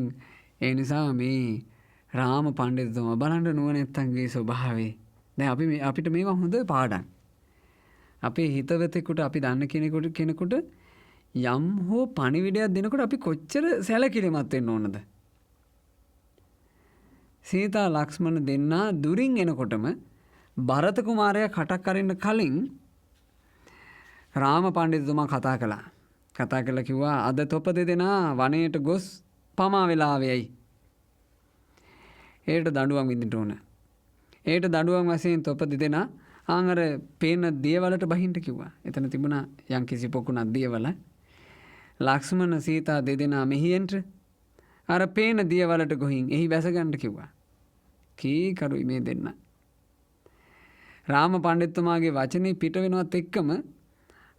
ඒ නිසා මේ රාම පඬිතුමා බලන්න නුවණැත්තන්ගේ ස්වභාවය. දැන් අපිට මේවා හොඳ පාඩම්. අපේ හිතවතෙකුට අපි දන්න කෙනෙකුට යම් හෝ පණිවිඩයක් දෙනකොට අපි කොච්චර සැලකිලිමත් වෙන්න ඕනද? සීතා ලක්ෂ්මණ දෙන්නා දුරින් එනකොටම භරත කුමාරයා කටක් අරින්න කලින් රාම පඬිතුමා කතා කළා. කතා කරලා කිව්වා අද තොප දෙදෙනා වනයේට ගොස් පමා වෙලා ආවේයි. ඒට දඬුවම් විඳින්න ඕන. ඒට දඬුවම් වශයෙන් තොප දෙදෙනා අර පේන දියවලට බහින්න කිව්වා. එතන තිබුණා යම්කිසි පොකුණක් දියවල. ලක්ෂ්මණ සීතා දෙදෙනා මෙහියෙන්ට අර පේන දියවලට ගොහින් එහි වැස ගන්න කිව්වා. කී කරුයි මේ දෙන්න. රාම පඬිතුමාගේ වචනේ පිට වෙනවත් එක්කම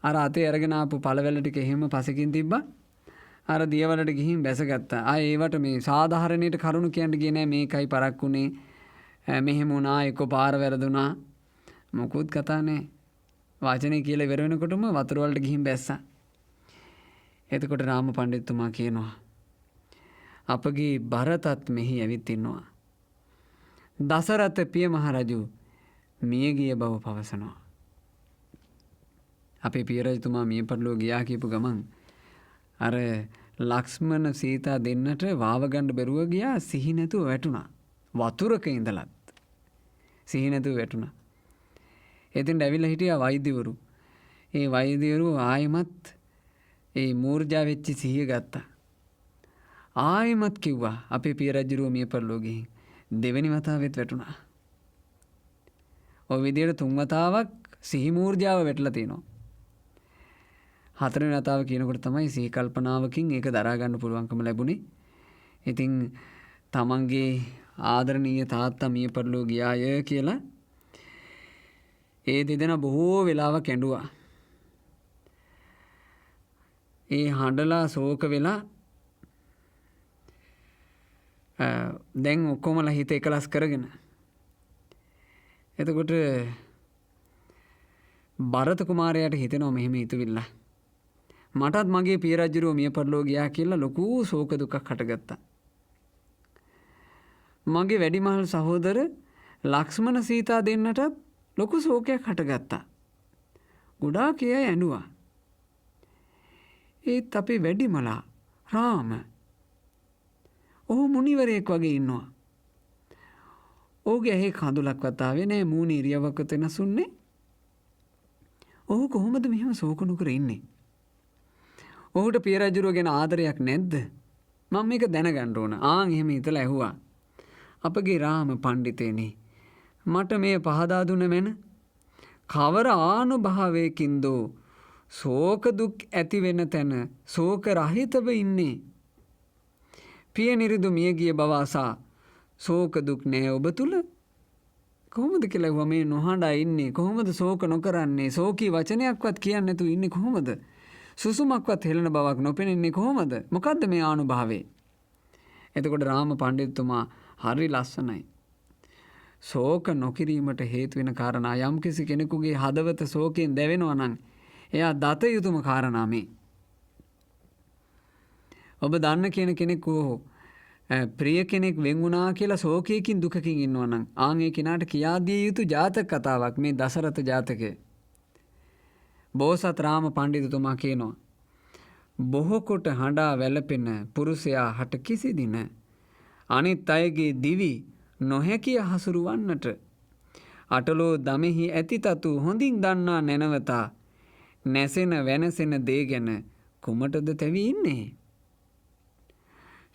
අර අතේ අරගෙන ආපු පළවැල ටික එහෙම පසකින් තිබ්බා. අර දියවලට ගිහින් බැසගත්තා. ඒවට මේ සාධාරණයට කරුණු කියන්න ගියේ නෑ මේකයි පරක්කුනේ. මෙහෙම වුණා එක්ක පාර වැරදුනා. මොකුත් කතා නෑ. වචනේ කියලා ඉවර වෙනකොටම වතුර වලට ගිහින් බැස්සා. එතකොට රාම පඬිතුමා කියනවා අපගේ භරතත් මෙහි ඇවිත් ඉන්නවා. දසරථ පිය මහ රජු මිය ගිය බව පවසනවා. අපේ පිය රජතුමා මිය පරලෝ ගියා කියපු ගමන් අර ලක්ෂ්මණ සීතා දෙන්නට වාව ගන්න බැරුව ගියා සිහි නැතුව වැටුණා. වතුරක ඉඳලත් සිහි නැතුව වැටුණා. එතෙන් ඇවිල්ලා හිටියා වෛද්‍යවරු. ඒ වෛද්‍යවරු ආයෙමත් ඒ මූර්ජා වෙච්ච සිහිය ගත්තා. ආයෙමත් කිව්වා අපේ පිය රජුරුව මිය පරලෝ ගිහින් දෙවෙනි වතාවෙත් වැටුණා. ඔය විදියට තුන් වතාවක් සිහි මූර්ජාව වැටලා තිනවා. හතරවෙනි වතාව කියනකොට තමයි සිහි කල්පනාවකින් ඒක දරා ගන්න පුළුවන්කම ලැබුණේ. ඉතින් තමන්ගේ ආදරණීය තාත්තා මිය පරලෝ ගියාය කියලා ඒ දෙදෙනා බොහෝ වෙලාවක් ඇඬුවා. ඒ හඬලා ශෝක වෙලා දැන් ඔක්කොමලා හිත එකලස් කරගෙන එතකොට භරත කුමාරයාට හිතෙනවා මෙහෙම හිතුවිල්ල මටත් මගේ පිය රජුරුව මිය පරලෝ ගියා කියලා ලොකු ශෝක දුකක් හටගත්තා. මගේ වැඩිමහල් සහෝදර ලක්ෂ්මණ සීතා දෙන්නටත් ලොකු ශෝකයක් හටගත්තා. ගොඩාක් අය ඇඬුවා. ඒත් අපේ වැඩිමලා රාම ඔහු මුනිවරයෙක් වගේ ඉන්නවා. ඔහුගේ ඇහි කඳුලක්වත් ආවේ නෑ මූණ ඉරියව්වක්වත් වෙනසුන්නේ. ඔහු කොහොමද මෙහෙම ශෝක නොකර ඉන්නේ? ඔහුට පිය රජුරුව ගැන ආදරයක් නැද්ද? මම මේක දැනගන්න ඕන. එහෙම හිතලා ඇහුවා. අපගේ රාම පඬිතේනි මට මේ පහදා දුන්න මෙන්න කවර ආනුභාවයකින්දෝ ශෝක දුක් ඇති වෙන තැන ශෝක රහිතව ඉන්නේ. පිය නිරිදු මිය ගිය බව අසා ශෝක දුක් නෑ ඔබ තුල කොහොමද කියලා ඇහුවා. මේ නොහඬා ඉන්නේ කොහොමද? ශෝක නොකරන්නේ ශෝකී වචනයක්වත් කියන්නේ නැතුව ඉන්නේ කොහොමද? සුසුමක්වත් හෙළන බවක් නොපෙනෙන්නේ කොහොමද? මොකද්ද මේ ආනුභාවය? එතකොට රාම පඬිතුමා හරි ලස්සනයි. ශෝක නොකිරීමට හේතු වෙන කාරණා යම්කිසි කෙනෙකුගේ හදවත ශෝකයෙන් දැවෙනවා නම් එයා දත යුතුම කාරණා මේ. ඔබ දන්න කෙනෙකු ප්‍රිය කෙනෙක් වෙන් වුණා කියලා ශෝකයකින් දුකකින් ඉන්නවා නම් ඒ කෙනාට කියා දිය යුතු ජාතක කතාවක් මේ දසරථ ජාතකය. බෝසත් රාම පඬිතුමා කියනවා බොහෝ කොට හඬා වැළපෙන පුරුෂයා හට කිසි දින අනිත් අයගේ දිවි නොහැකිය හසුරුවන්නට අටලෝ දමෙහි ඇති තතු හොඳින් දන්නා නැනවතා නැසෙන වෙනසෙන දේ ගැන කුමටද තැවි ඉන්නේ?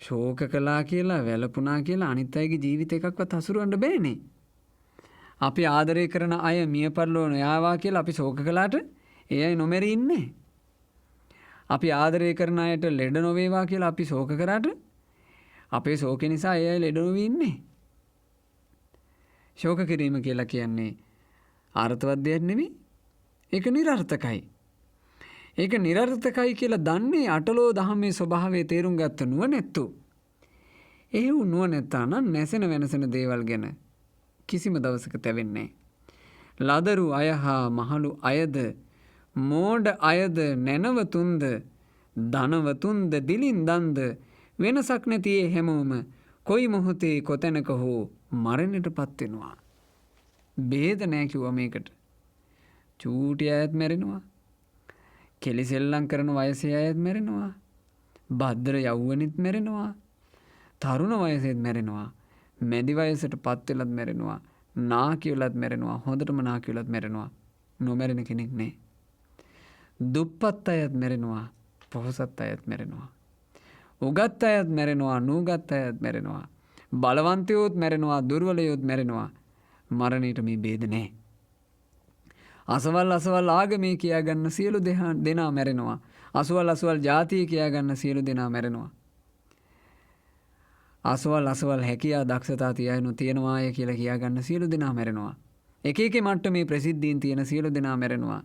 ශෝක කළා කියලා වැළපුණා කියලා අනිත් අයගේ ජීවිත එකක්වත් හසුරවන්න බෑනේ. අපි ආදරය කරන අය මිය පරලෝ නොයාවා කියලා අපි ශෝක කළාට ඒ අය නොමැරී ඉන්නේ. අපි ආදරය කරන අයට ලෙඩ නොවේවා කියලා අපි ශෝක කරාට අපේ ශෝකේ නිසා ඒ අය ලෙඩ නොවී ඉන්නේ. ශෝක කිරීම කියලා කියන්නේ අර්ථවත් දෙයක් නෙමෙයි. ඒක නිර්ර්ථකයි. ඒක නිර්ර්ථකයි කියලා දන්නේ අටලෝ දහමේ ස්වභාවය තේරුම් ගත්ත නුවණැත්තෝ. ඒ වූ නුවණැත්තා නම් නැසෙන වෙනසෙන දේවල් ගැන කිසිම දවසක තැවෙන්නේ නැහැ. ලදරු අය හා මහලු අයද මෝඩ අයද නැනවතුන්ද ධනවතුන්ද දිලින්දන්ද වෙනසක් නැති හැමෝම කොයි මොහොතේ කොතැනක හෝ මරණයටපත් වෙනවා. බේද නැහැ කිව්වා මේකට. චූටි අයත් මැරෙනවා. කෙලිසෙල්ලම් කරන වයසේ අයත් මැරෙනවා. භද්‍ර යෞවනෙත් මැරෙනවා. තරුණ වයසෙත් මැරෙනවා. මැදි වයසටපත් වෙලත් මැරෙනවා. නාකියලත් මැරෙනවා. හොඳටම නාකියලත් මැරෙනවා. නොමැරෙන කෙනෙක් නැහැ. දුප්පත් අයත් මැරෙනවා. පොහොසත් අයත් මැරෙනවා. උගත් අයත් මැරෙනවා. නූගත් අයත් මැරෙනවා. බලවන්තයෝත් මැරෙනවා. දුර්වලයෝත් මැරෙනවා. මරණයට මේ ભેද නැහැ. අසවල් ආගමේ කියා ගන්න සියලු දෙනා මැරෙනවා. අසවල් ජාතිය කියා ගන්න සියලු දෙනා මැරෙනවා. අසවල් හැකියා දක්ෂතා තියෙනවාය කියලා කියා ගන්න සියලු දෙනා මැරෙනවා. එක එක මට්ටමේ ප්‍රසිද්ධීන් තියෙන සියලු දෙනා මැරෙනවා.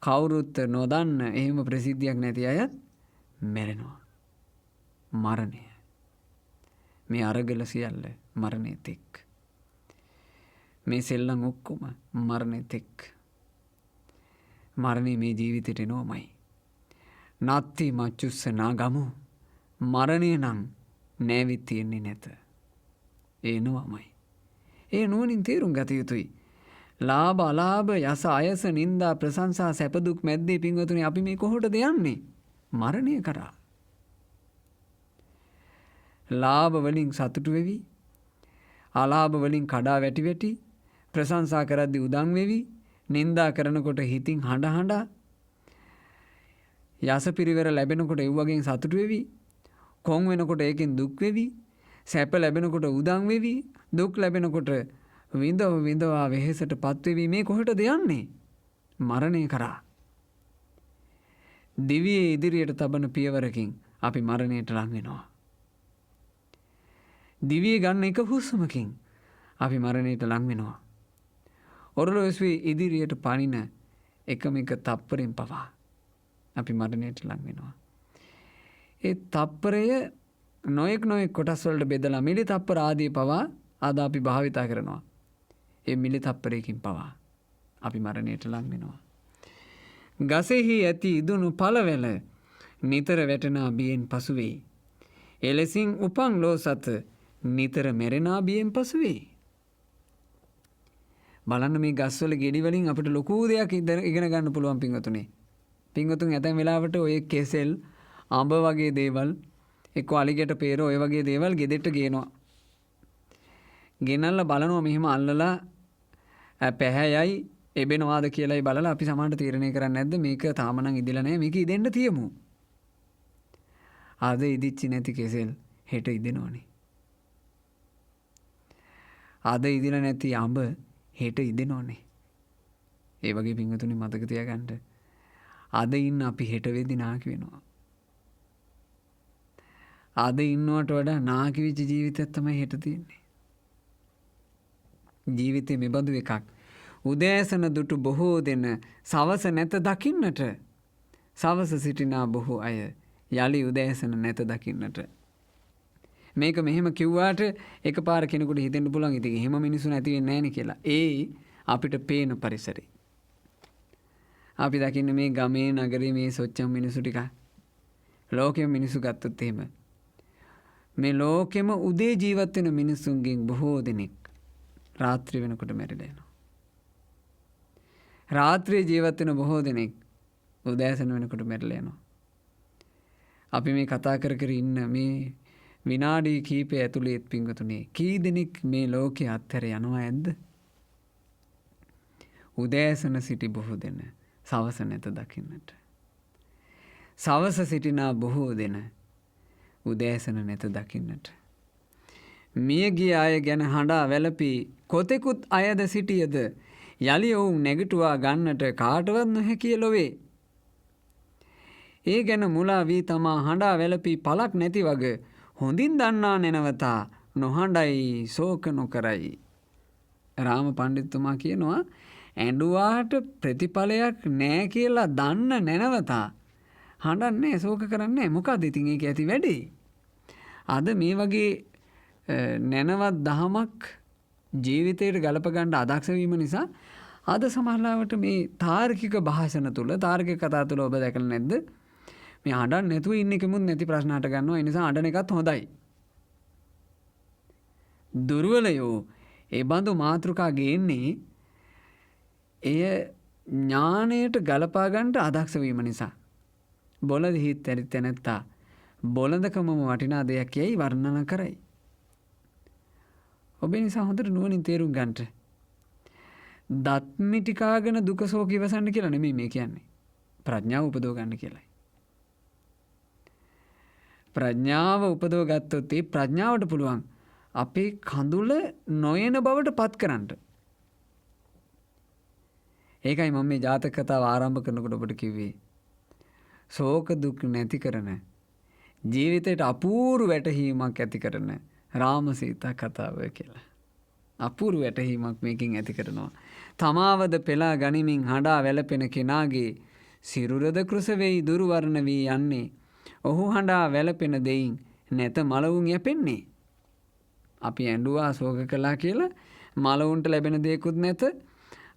කවුරුත් නොදන්න එහෙම ප්‍රසිද්ධියක් නැති අයත් මැරෙනවා. මරණය. මේ අරගල සියල්ල මරණය තෙක්. මේ සෙල්ලම් ඔක්කොම මරණය තෙක්. මරණය මේ ජීවිතේට එනවමයි. නත්ති මච්චුස්ස නාගමු. මරණය නම් නෑවිත් තියෙන්නේ නැත. එනවමයි. ඒ නුවණින් තේරුම් ගත යුතුයි. ලාභ අලාභ යස අයස නින්දා ප්‍රශංසා සැප දුක් මැද්දේ පින්වතුනි අපි මේ කොහොටද යන්නේ? මරණය කරා. ලාභ වලින් සතුටු වෙවි, අලාභ වලින් කඩා වැටි ප්‍රශංසා කරද්දී උදන් වෙවි, නින්දා කරනකොට හිතින් හඬ යස පිරිවර ලැබෙනකොට ඒ වගේ සතුටු වෙවි, කොන් වෙනකොට ඒකෙන් දුක් වෙවි, සැප ලැබෙනකොට උදන් වෙවි, දුක් ලැබෙනකොට විඳවා වෙහෙසටපත් වෙවි. මේ කොහෙටද යන්නේ? මරණය කරා. දිවියේ ඉදිරියට තබන පියවරකින් අපි මරණයට ලං වෙනවා. දිවියේ ගන්න එක හුස්මකින් අපි මරණයට ලං වෙනවා. ඔරලෝසුවේ ඉදිරියට පනින එකම එක තප්පරෙන් පවා අපි මරණයට ලං වෙනවා. ඒ තප්පරය නොයෙක් කොටස් වලට බෙදලා මිලි තප්පර ආදී පවා අද අපි භාවිතා කරනවා. ඒ මිලි තප්පරයකින් පවා අපි මරණයට ලං වෙනවා. ගසෙහි ඇති ඉදුණු පළවැල නිතර වැටෙනා බියෙන් පසු වෙයි. එලෙසින් උපන් ලෝ සත නිතර මැරෙනා බියෙන් පසු වෙයි. බලන්න මේ ගස්වල ගෙඩි වලින් අපිට ලොකු දෙයක් ඉගෙන ගන්න පුළුවන් පින්වතුනි. පින්වතුන් ඇතැම් වෙලාවට ඔය කෙසෙල් අඹ වගේ දේවල් එක්ක අලිගැට පේර ඔය වගේ දේවල් ගෙදෙට්ට ගේනවා. ගෙනල්ලා බලනවා මෙහෙම අල්ලලා පැහැයයි එබෙනවාද කියලායි බලලා අපි සමහරට තීරණය කරන්නේ නැද්ද මේක තාම නම් ඉදිලා නැහැ මේක ඉදෙන්න තියමු. අද ඉදිච්චි නැති කෙසෙල් හෙට ඉදෙනවනේ. අද ඉදිලා නැති අඹ හෙට ඉදෙනවනේ. ඒ වගේ පින්වතුනි මතක තියාගන්න. අද ඉන්න අපි හෙට වෙද්දි නාකි වෙනවා. අද ඉන්නවට වඩා නාකි වෙච්ච ජීවිතයක් තමයි හෙට තියෙන්නේ. ජීවිතේ මෙබඳු එකක්. උදෑසන දුටු බොහෝ දෙන සවස නැත දකින්නට. සවස සිටිනා බොහෝ අය යලි උදෑසන නැත දකින්නට. මේක මෙහෙම කිව්වාට එකපාර කෙනෙකුට හිතෙන්න පුළුවන් ඉතින් එහෙම මිනිස්සු නැති වෙන්නේ නැහෙනි කියලා. ඒ අපිට පේන පරිසරේ. අපි දකින්නේ මේ ගමේ නගරේ මේ සොච්චම් මිනිස්සු ටික. ලෝකෙම මිනිස්සු ගත්තොත් එහෙම. මේ ලෝකෙම උදේ ජීවත් වෙන මිනිස්සුන්ගෙන් බොහෝ දෙනෙක් රාත්‍රී වෙනකොට මැරිලා යනවා. රාත්‍රියේ ජීවත් වෙන බොහෝ දෙනෙක් උදෑසන වෙනකොට මැරිලා යනවා. අපි මේ කතා කර ඉන්න මේ විනාඩි කීපය ඇතුළේ පින්වතුනි කී දෙනෙක් මේ ලෝකයේ අත්හැර යනවා ඇද්ද? උදෑසන සිටි බොහෝ දෙන සවස නැත දකින්නට. සවස සිටිනා බොහෝ දෙන උදෑසන නැත දකින්නට. මියගිය අය ගැන හඬා වැළපී කොතෙකුත් අයද සිටියද යලි ඔවුන් නැගිටුවා ගන්නට කාටවත් නොහැකිය ලොවේ. ඒ ගැන මුලා වී තමා හඬා වැළපී පළක් නැති වග හොඳින් දන්නා නැනවතා නොහඬයි ශෝක නොකරයි. රාම පණ්ඩිතතුමා කියනවා ඇඬුවාට ප්‍රතිඵලයක් නෑ කියලා දන්න නැනවතා හඬන්නේ ශෝක කරන්නේ මොකද ඉතින් ඒක ඇති වැඩේ. අද මේ වගේ නැනවත් දහමක් ජීවිතයට ගලප ගන්න අදක්ෂ වීම නිසා අද සමහරවිට මේ තාර්කික භාෂණ තුල තාර්කික කතා තුල ඔබ දැකලා නැද්ද? මේ අඬන්න නැතුව ඉන්න එකමුත් නැති ප්‍රශ්න හට ගන්නවා. ඒ නිසා අඬන එකත් හොඳයි. දුර්වලයෝ ඒ බඳු මාතෘකා ගේන්නේ එය ඥාණයට ගලපා ගන්නට අදක්ෂ වීම නිසා. බොළඳ හිත් ඇරිත නැත්තා බොළඳකමම වටිනා දෙයක් යයි වර්ණනා කරයි. ඔබ නිසා හොඳට නුවණින් තේරුම් ගන්නට. දත් මිටි කාගෙන දුක ශෝක ඉවසන්න කියලා නෙමෙයි මේ කියන්නේ. ප්‍රඥාව උපදව ගන්න කියලායි. ප්‍රඥාව උපදව ගත්තොත් ඒ ප්‍රඥාවට පුළුවන් අපේ කඳුල නොයන බවට පත් කරන්න. ඒකයි මම මේ ජාතක කතාව ආරම්භ කරනකොට ඔබට කිව්වේ. ශෝක දුක් නැති කරන ජීවිතයට අපූර්ව වැටහීමක් ඇති කරන රාම සීතා කතාව කියලා. අපූර්ව වැටහීමක් මේකෙන් ඇති කරනවා. තමාවද පෙලා ගනිමින් හඬා වැළපෙන කෙනාගේ සිරුරද කෘස වෙයි දුර්වර්ණ වී යන්නේ. ඔහු හඬා වැළපෙන දෙයින් නැත මලවුන් යැපෙන්නේ. අපි ඇඬුවා ශෝක කළා කියලා මලවුන්ට ලැබෙන දෙයක්වත් නැත.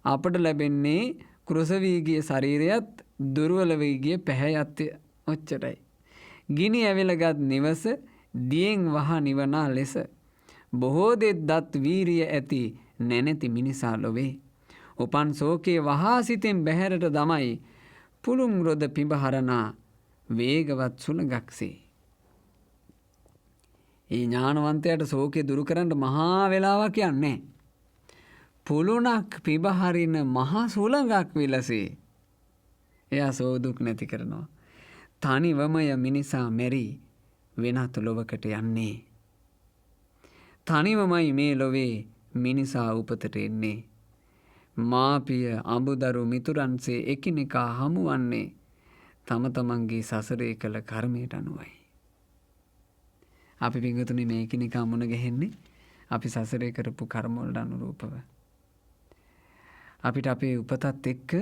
අපට ලැබෙන්නේ කෘස වී ගිය ශරීරයත් දුර්වල වී ගිය පැහැයත් ඔච්චරයි. ගිනි ඇවිලගත් නිවස දියෙන් වහ නිවනා ලෙස බොහෝ දෙද්දත් වීරිය ඇති නැනැති මිනිසා ලොවේ. උපන් ශෝකයේ වහා සිතෙන් බැහැරට දමයි පුළුම් රොද පිඹහරනා වේගවත් සුළඟක්සේ. ඒ ඥානවන්තයාට ශෝකය දුරු කරන්න මහා වෙලාවක් යන්නේ. පුළුණක් පිඹහරින මහා සුළඟක් විලසේ. එයා සෝදුක් නැති කරනවා. තනිවමය මිනිසා මෙරි වෙනත් ලොවකට යන්නේ. තනිවමයි මේ ලොවේ මිනිසා උපතට එන්නේ. මාපිය අඹදරු මිතුරන්සේ එකිනෙකා හමුවන්නේ තම තමන්ගේ සසරේ කළ කර්මයට අනුවයි. අපි පින්වතුනි මේ එකිනෙකා මුණ ගැහෙන්නේ අපි සසරේ කරපු කර්ම වලට අනුරූපව. අපිට අපේ උපතත් එක්ක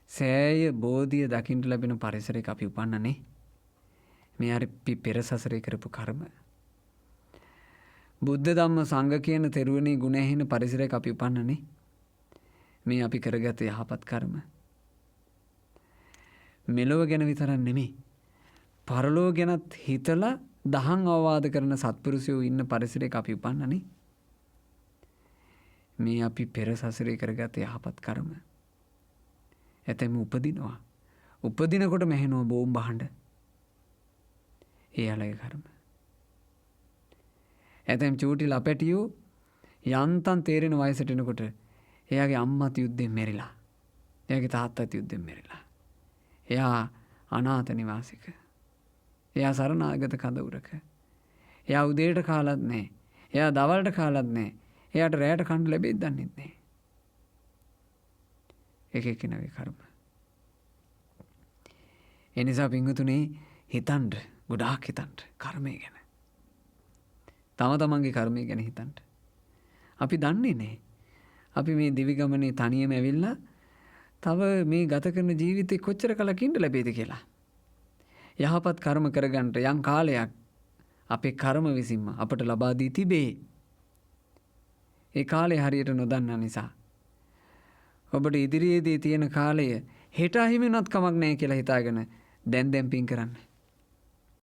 සෑය බෝධිය දකින්න ලැබෙන පරිසරයක අපි උපන්නනේ. මේ අපි පෙර සසරේ කරපු කර්ම. බුද්ධ ධම්ම සංඝ කියන තෙරුවනේ ගුණ ඇහෙන පරිසරයක අපි උපන්නනේ. මේ අපි කරගත යහපත් කර්ම. මෙලොව ගැන විතරක් නෙමෙයි. පරලොව ගැනත් හිතලා දහම් අවවාද කරන සත්පුරුෂයෝ ඉන්න පරිසරයක අපි උපන්නනේ. මේ අපි පෙර සසරේ කරගත යහපත් කර්ම. ඇතැම් උපදිනවා. උපදිනකොට මෙහෙනවා බෝම්බ හඬ. ඒ අලගේ කර්ම. ඇතැම් චූටි ලපැටියෝ යන්තම් තේරෙන වයසට එනකොට එයාගේ අම්මත් යුද්ධෙන් මැරිලා. එයාගේ තාත්තත් යුද්ධෙන් මැරිලා. එයා අනාථ නිවාසික. එයා සරණාගත කඳවුරක. එයා උදේට කාලත් නැහැ. එයා දවල්ට කාලත් නැහැ. එයාට රැයට කන්න ලැබෙයිද දන්නේ නැහැ. එක එක්කෙනාගේ කර්ම. ඒ නිසා පින්වතුනි හිතන්න, ගොඩාක් හිතන්න කර්මය ගැන. තම තමන්ගේ කර්මය ගැන හිතන්න. අපි දන්නේ නැහැ. අපි මේ දිවි ගමනේ තනියම ඇවිල්ලා තව මේ ගත කරන ජීවිතේ කොච්චර කලක් ඉන්න ලැබෙයිද කියලා. යහපත් කර්ම කරගන්න යම් කාලයක් අපේ කර්ම විසින්ම අපට ලබා දී තිබේ. ඒ කාලේ හරියට නොදන්නා නිසා ඔබට ඉදිරියේදී තියෙන කාලය හෙට අහිමි වුණත් කමක් නැහැ කියලා හිතාගෙන දැන් පින් කරන්න.